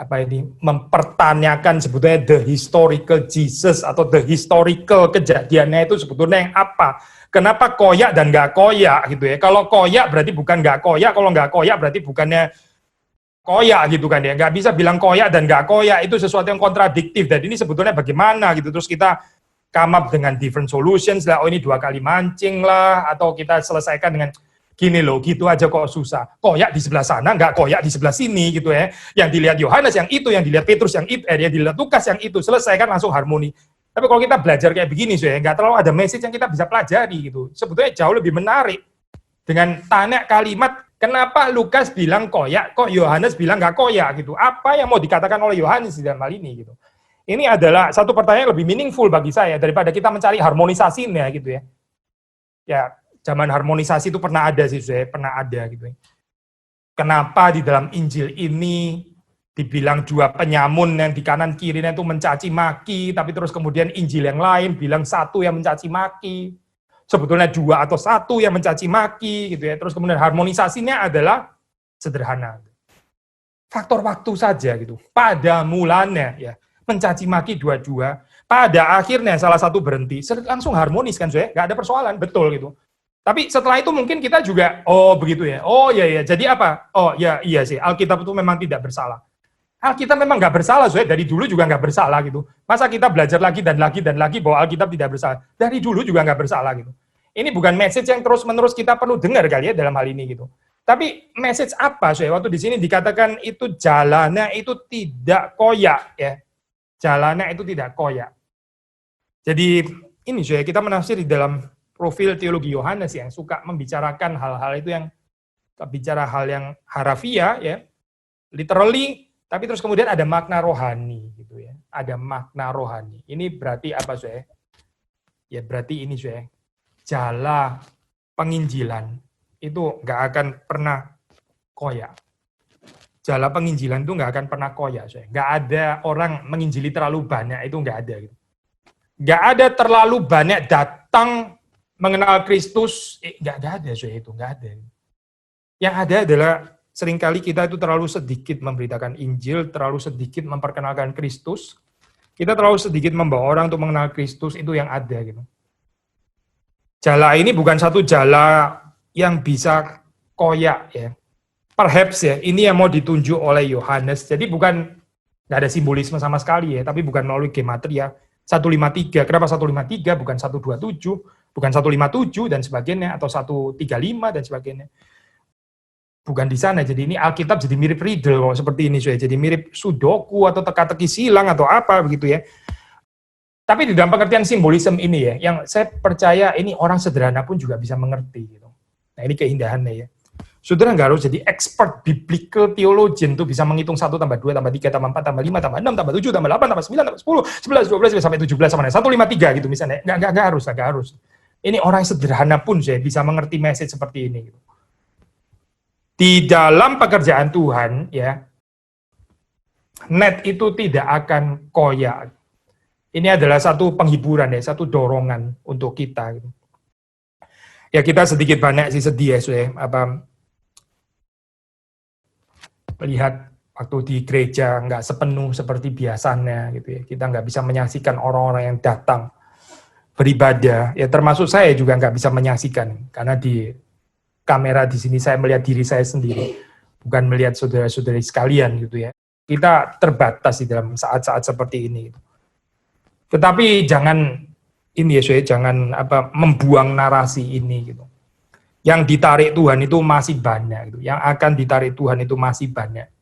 Apa ini, mempertanyakan sebetulnya the historical Jesus atau the historical kejadiannya itu sebetulnya yang apa. Kenapa koyak dan nggak koyak gitu ya. Kalau koyak berarti bukan nggak koyak, kalau nggak koyak berarti bukannya koyak gitu kan ya. Nggak bisa bilang koyak dan nggak koyak, itu sesuatu yang kontradiktif. Dan ini sebetulnya bagaimana gitu. Terus kita come up dengan different solutions lah, oh ini 2 kali mancing lah, atau kita selesaikan dengan gini loh, gitu aja kok susah. Koyak di sebelah sana, nggak koyak di sebelah sini gitu ya. Yang dilihat Yohanes yang itu, yang dilihat Petrus yang itu, yang dilihat Lukas yang itu, selesaikan langsung harmoni. Tapi kalau kita belajar kayak begini, so ya, nggak terlalu ada message yang kita bisa pelajari gitu. Sebetulnya jauh lebih menarik dengan tanya kalimat, kenapa Lukas bilang koyak, kok Yohanes bilang nggak koyak gitu. Apa yang mau dikatakan oleh Yohanes di dalam hal ini gitu. Ini adalah satu pertanyaan yang lebih meaningful bagi saya daripada kita mencari harmonisasinya gitu ya. Ya, zaman harmonisasi itu pernah ada sih, saya pernah ada gitu ya. Kenapa di dalam Injil ini dibilang dua penyamun yang di kanan kirinya itu mencaci maki, tapi terus kemudian Injil yang lain bilang satu yang mencaci maki. Sebetulnya dua atau satu yang mencaci maki gitu ya. Terus kemudian harmonisasinya adalah sederhana. Faktor waktu saja gitu. Pada mulanya ya mencaci maki dua-dua, pada akhirnya salah satu berhenti, langsung harmonis kan, saya nggak ada persoalan, betul gitu. Tapi setelah itu mungkin kita juga, oh begitu ya, oh iya, jadi apa? Oh ya iya sih, Alkitab itu memang tidak bersalah. Alkitab memang nggak bersalah, saya dari dulu juga nggak bersalah gitu. Masa kita belajar lagi dan lagi bahwa Alkitab tidak bersalah? Dari dulu juga nggak bersalah gitu. Ini bukan message yang terus-menerus kita perlu dengar kali ya dalam hal ini gitu. Tapi message apa, saya waktu di sini dikatakan itu jalannya itu tidak koyak ya. Jalannya itu tidak koyak. Jadi ini saya kita menafsir di dalam profil teologi Yohanes yang suka membicarakan hal-hal itu yang bicara hal yang harafiah ya, literally, tapi terus kemudian ada makna rohani gitu ya. Ada makna rohani. Ini berarti apa saya? Ya berarti ini saya. Jala penginjilan itu nggak akan pernah koyak. Jala penginjilan itu nggak akan pernah koyak, saya. Nggak ada orang menginjili terlalu banyak, itu nggak ada. Gitu. Nggak ada terlalu banyak datang mengenal Kristus, nggak ada, saya itu nggak ada. Yang ada adalah seringkali kita itu terlalu sedikit memberitakan Injil, terlalu sedikit memperkenalkan Kristus, kita terlalu sedikit membawa orang untuk mengenal Kristus, itu yang ada gitu. Jala ini bukan satu jala yang bisa koyak ya. Perhaps ya, ini yang mau ditunjuk oleh Yohanes. Jadi bukan, nggak ada simbolisme sama sekali ya, tapi bukan melalui gematria. 153, kenapa 153, bukan 127, bukan 157 dan sebagainya, atau 135 dan sebagainya. Bukan di sana, jadi ini Alkitab jadi mirip riddle kok, seperti ini. Jadi mirip sudoku atau teka-teki silang atau apa begitu ya. Tapi di dalam pengertian simbolisme ini ya, yang saya percaya ini orang sederhana pun juga bisa mengerti. Gitu. Nah ini keindahannya ya. Saudara nggak harus jadi expert biblical theologian tuh bisa menghitung 1 tambah 2 tambah 3 tambah 4 tambah 5 tambah 6 tambah 7 tambah 8 tambah 9 tambah 10 11 12 sampai 17 sama 153 gitu misalnya. Nggak harus. Ini orang sederhana pun saya bisa mengerti message seperti ini. Gitu. Di dalam pekerjaan Tuhan ya, net itu tidak akan koyak. Ini adalah satu penghiburan ya, satu dorongan untuk kita. Gitu. Ya kita sedikit banyak sih sedih ya, saya melihat waktu di gereja nggak sepenuh seperti biasanya gitu ya. Kita nggak bisa menyaksikan orang-orang yang datang beribadah. Ya termasuk saya juga nggak bisa menyaksikan karena di kamera di sini saya melihat diri saya sendiri, bukan melihat saudara-saudari sekalian gitu ya. Kita terbatas di dalam saat-saat seperti ini. Gitu. Tetapi jangan ini ya, saya jangan membuang narasi ini gitu. Yang ditarik Tuhan itu masih banyak, gitu. Yang akan ditarik Tuhan itu masih banyak.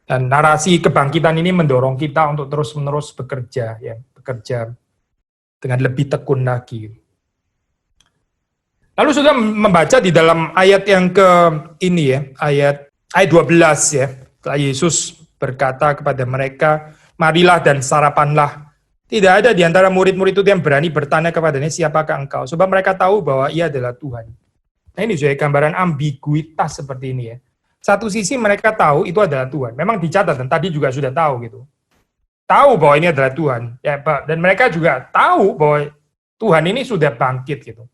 Dan narasi kebangkitan ini mendorong kita untuk terus-menerus bekerja, ya, bekerja dengan lebih tekun lagi. Lalu sudah membaca di dalam ayat yang ke ini ya, ayat 12 ya, Yesus berkata kepada mereka, marilah dan sarapanlah. Tidak ada di antara murid-murid itu yang berani bertanya kepadanya, siapakah engkau? Sebab mereka tahu bahwa ia adalah Tuhan. Nah ini juga gambaran ambiguitas seperti ini ya. Satu sisi mereka tahu itu adalah Tuhan. Memang dicatat dan tadi juga sudah tahu gitu. Tahu bahwa ini adalah Tuhan. Ya, dan mereka juga tahu bahwa Tuhan ini sudah bangkit gitu.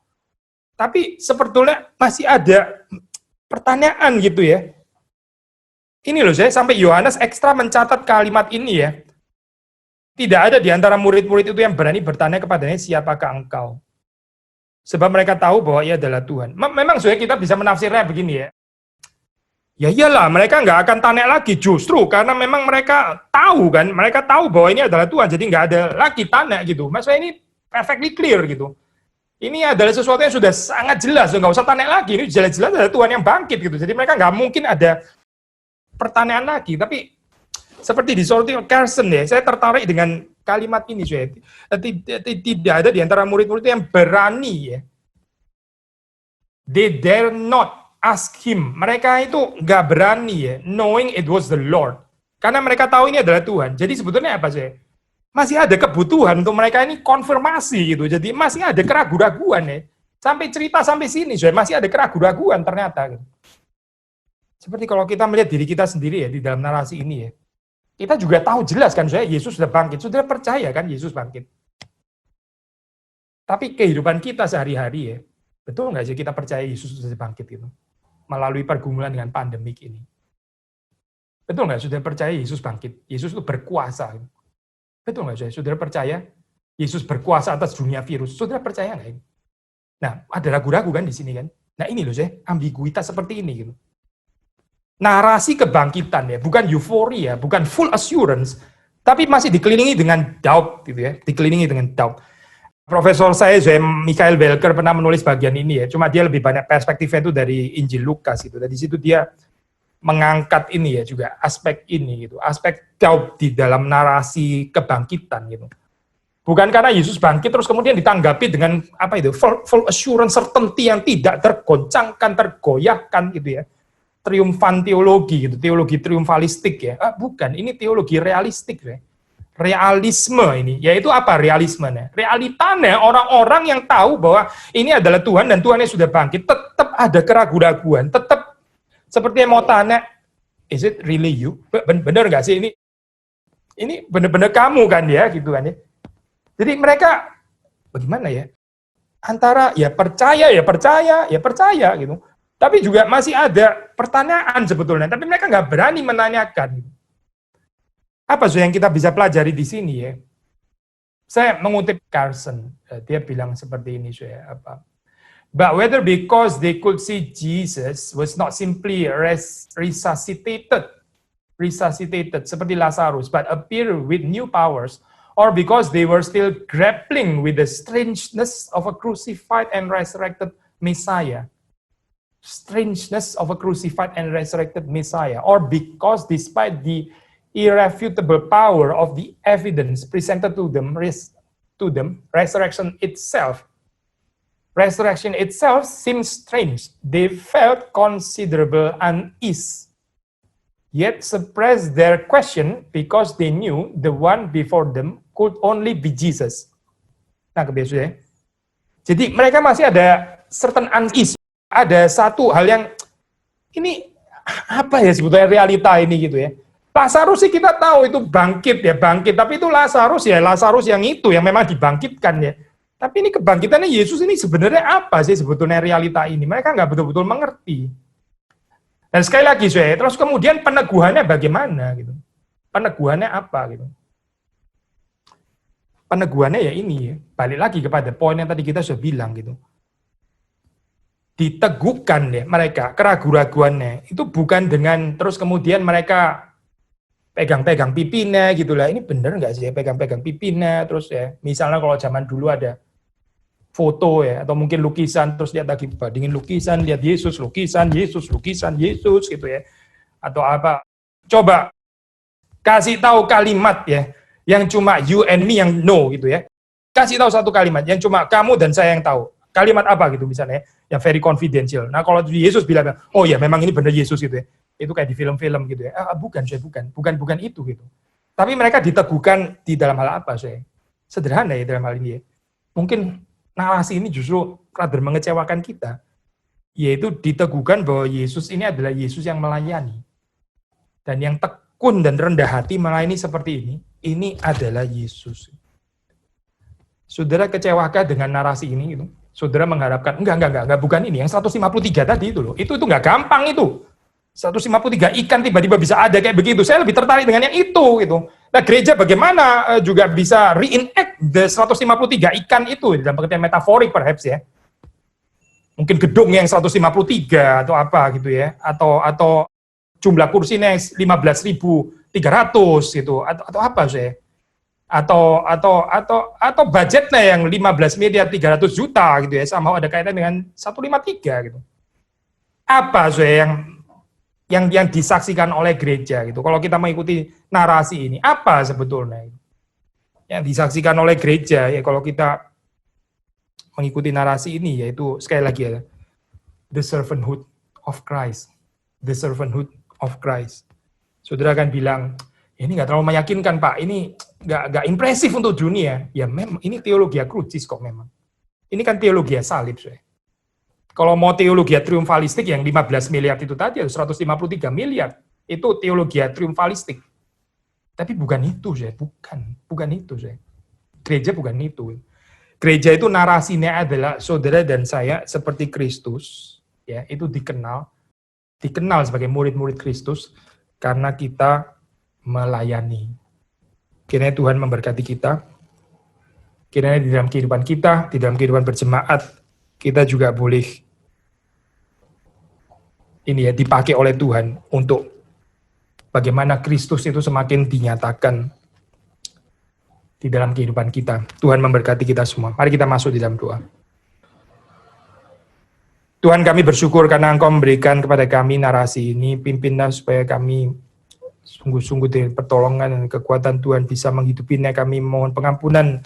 Tapi sebetulnya masih ada pertanyaan gitu ya. Ini loh saya sampai Yohanes ekstra mencatat kalimat ini ya. Tidak ada di antara murid-murid itu yang berani bertanya kepadanya siapakah engkau. Sebab mereka tahu bahwa ia adalah Tuhan. Memang sebenarnya kita bisa menafsirnya begini ya. Ya iyalah, mereka nggak akan tanya lagi justru karena memang mereka tahu kan, mereka tahu bahwa ini adalah Tuhan, jadi nggak ada lagi tanya gitu. Maksudnya ini perfectly clear gitu. Ini adalah sesuatu yang sudah sangat jelas, nggak usah tanya lagi. Ini jelas-jelas adalah Tuhan yang bangkit gitu. Jadi mereka nggak mungkin ada pertanyaan lagi. Tapi seperti di Sorti Carson ya, saya tertarik dengan kalimat ini, tidak ada di antara murid-murid yang berani ya. They dare not ask him. Mereka itu nggak berani ya, knowing it was the Lord. Karena mereka tahu ini adalah Tuhan. Jadi sebetulnya apa sih? Masih ada kebutuhan untuk mereka ini konfirmasi gitu. Jadi masih ada keraguan-raguan ya. Sampai cerita sampai sini, masih ada keraguan-raguan ternyata. Gitu. Seperti kalau kita melihat diri kita sendiri ya di dalam narasi ini ya. Kita juga tahu jelas kan, Yesus sudah bangkit. Sudah percaya kan Yesus bangkit. Tapi kehidupan kita sehari-hari ya, betul nggak sih kita percaya Yesus sudah bangkit gitu? Melalui pergumulan dengan pandemik ini. Betul nggak sudah percaya Yesus bangkit? Yesus itu berkuasa. Gitu. Betul nggak, saudara percaya Yesus berkuasa atas dunia virus? Saudara percaya nggak ini? Nah, ada ragu-ragu kan di sini kan? Nah ini loh, ambiguitas seperti ini gitu. Narasi kebangkitan ya, bukan euforia, bukan full assurance, tapi masih dikelilingi dengan doubt gitu ya, dikelilingi dengan doubt. Profesor saya, Michael Welker, pernah menulis bagian ini ya, cuma dia lebih banyak perspektifnya itu dari Injil Lukas gitu. Dari situ dia mengangkat ini ya juga aspek ini gitu, aspek doubt di dalam narasi kebangkitan gitu. Bukan karena Yesus bangkit terus kemudian ditanggapi dengan apa itu full assurance certainty yang tidak tergoncangkan, tergoyahkan gitu ya. Triumfan teologi gitu, teologi triumfalistik ya. Bukan, ini teologi realistik ya. Realisme ini, yaitu apa realismenya? Realitanya orang-orang yang tahu bahwa ini adalah Tuhan dan Tuhannya sudah bangkit, tetap ada keraguan-raguan, tetap seperti yang mau tanya, is it really you? Bener nggak sih ini bener-bener kamu kan ya, gitu kan ya. Jadi mereka bagaimana ya? Antara ya percaya gitu. Tapi juga masih ada pertanyaan sebetulnya, tapi mereka nggak berani menanyakan. Apa yang kita bisa pelajari di sini ya? Saya mengutip Carson, dia bilang seperti ini apa? But whether because they could see Jesus was not simply resuscitated seperti Lazarus, but appear with new powers, or because they were still grappling with the strangeness of a crucified and resurrected Messiah. Strangeness of a crucified and resurrected Messiah, or because despite the irrefutable power of the evidence presented to them, resurrection itself seems strange. They felt considerable unease, yet suppressed their question because they knew the one before them could only be Jesus. Nah, kebiasaan. Jadi mereka masih ada certain unease. Ada satu hal yang ini apa ya sebetulnya realita ini gitu ya. Lazarus sih kita tahu itu bangkit, tapi itu Lazarus yang itu yang memang dibangkitkan ya. Tapi ini kebangkitannya Yesus ini sebenarnya apa sih sebetulnya realita ini? Mereka nggak betul-betul mengerti. Dan sekali lagi, terus kemudian peneguhannya bagaimana gitu? Peneguhannya apa gitu? Peneguhannya ya ini, balik lagi kepada poin yang tadi kita sudah bilang gitu. Diteguhkan ya mereka, keraguan-raguannya itu bukan dengan terus kemudian mereka pegang-pegang pipinya gitu lah. Ini bener nggak sih pegang-pegang pipinya terus ya. Misalnya kalau zaman dulu ada foto ya atau mungkin lukisan terus lihat lagi bandingin lukisan, lihat Yesus gitu ya. Atau apa? Coba kasih tahu kalimat ya yang cuma you and me yang know gitu ya. Kasih tahu satu kalimat yang cuma kamu dan saya yang tahu. Kalimat apa gitu misalnya yang very confidential. Nah, kalau Yesus bilang, "Oh ya, memang ini benar Yesus" gitu ya. Itu kayak di film-film gitu ya. Bukan itu gitu. Tapi mereka diteguhkan di dalam hal apa, Sederhana ya dalam hal ini ya. Mungkin narasi ini justru rada mengecewakan kita. Yaitu diteguhkan bahwa Yesus ini adalah Yesus yang melayani. Dan yang tekun dan rendah hati melayani seperti ini adalah Yesus. Saudara kecewakan dengan narasi ini gitu. Saudara mengharapkan, enggak, bukan ini. Yang 153 tadi itu loh. Itu enggak gampang itu. 153 ikan tiba-tiba bisa ada kayak begitu. Saya lebih tertarik dengan yang itu gitu. Nah, gereja bagaimana juga bisa reenact the 153 ikan itu dalam pengertian metaforik perhaps ya. Mungkin gedung yang 153 atau apa gitu ya. Atau jumlah kursinya 15.300 gitu atau apa atau budgetnya yang 15 miliar 300 juta gitu ya, sama ada kaitan dengan 153 gitu. Apa yang disaksikan oleh gereja gitu. Kalau kita mengikuti narasi ini, apa sebetulnya yang disaksikan oleh gereja ya kalau kita mengikuti narasi ini, yaitu sekali lagi ya, the servanthood of Christ. The servanthood of Christ. Saudara kan bilang, ini nggak terlalu meyakinkan Pak, ini nggak impresif untuk dunia. Ya memang ini teologi krucis kok memang. Ini kan teologi salib, saya. Kalau mau teologi triumfalistik yang 15 miliar itu tadi, 153 miliar, itu teologi triumfalistik. Tapi bukan itu, saya. Bukan itu, saya. Gereja bukan itu. Gereja itu narasinya adalah saudara dan saya seperti Kristus, ya, itu dikenal sebagai murid-murid Kristus karena kita melayani. Kiranya Tuhan memberkati kita. Kiranya di dalam kehidupan kita, di dalam kehidupan berjemaat, kita juga boleh dipakai oleh Tuhan untuk bagaimana Kristus itu semakin dinyatakan di dalam kehidupan kita. Tuhan memberkati kita semua. Mari kita masuk di dalam doa. Tuhan, kami bersyukur karena Engkau memberikan kepada kami narasi ini. Pimpinlah supaya kami sungguh-sungguh dengan pertolongan dan kekuatan Tuhan bisa menghidupinya. Kami mohon pengampunan,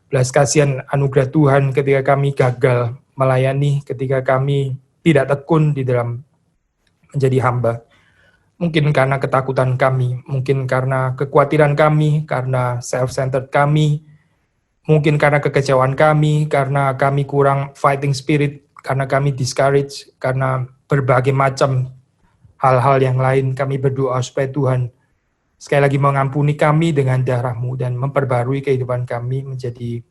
belas kasihan, anugerah Tuhan ketika kami gagal melayani, ketika kami tidak tekun di dalam menjadi hamba. Mungkin karena ketakutan kami, mungkin karena kekhawatiran kami, karena self-centered kami, mungkin karena kekecewaan kami, karena kami kurang fighting spirit, karena kami discouraged, karena berbagai macam hal-hal yang lain. Kami berdoa supaya Tuhan sekali lagi mengampuni kami dengan darah-Mu dan memperbarui kehidupan kami menjadi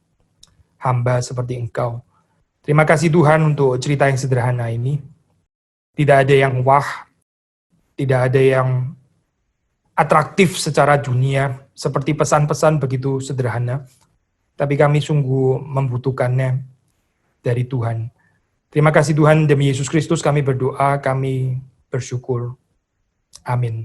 hamba seperti Engkau. Terima kasih Tuhan untuk cerita yang sederhana ini. Tidak ada yang wah, tidak ada yang atraktif secara dunia, seperti pesan-pesan begitu sederhana. Tapi kami sungguh membutuhkannya dari Tuhan. Terima kasih Tuhan, demi Yesus Kristus kami berdoa, kami bersyukur. Amin.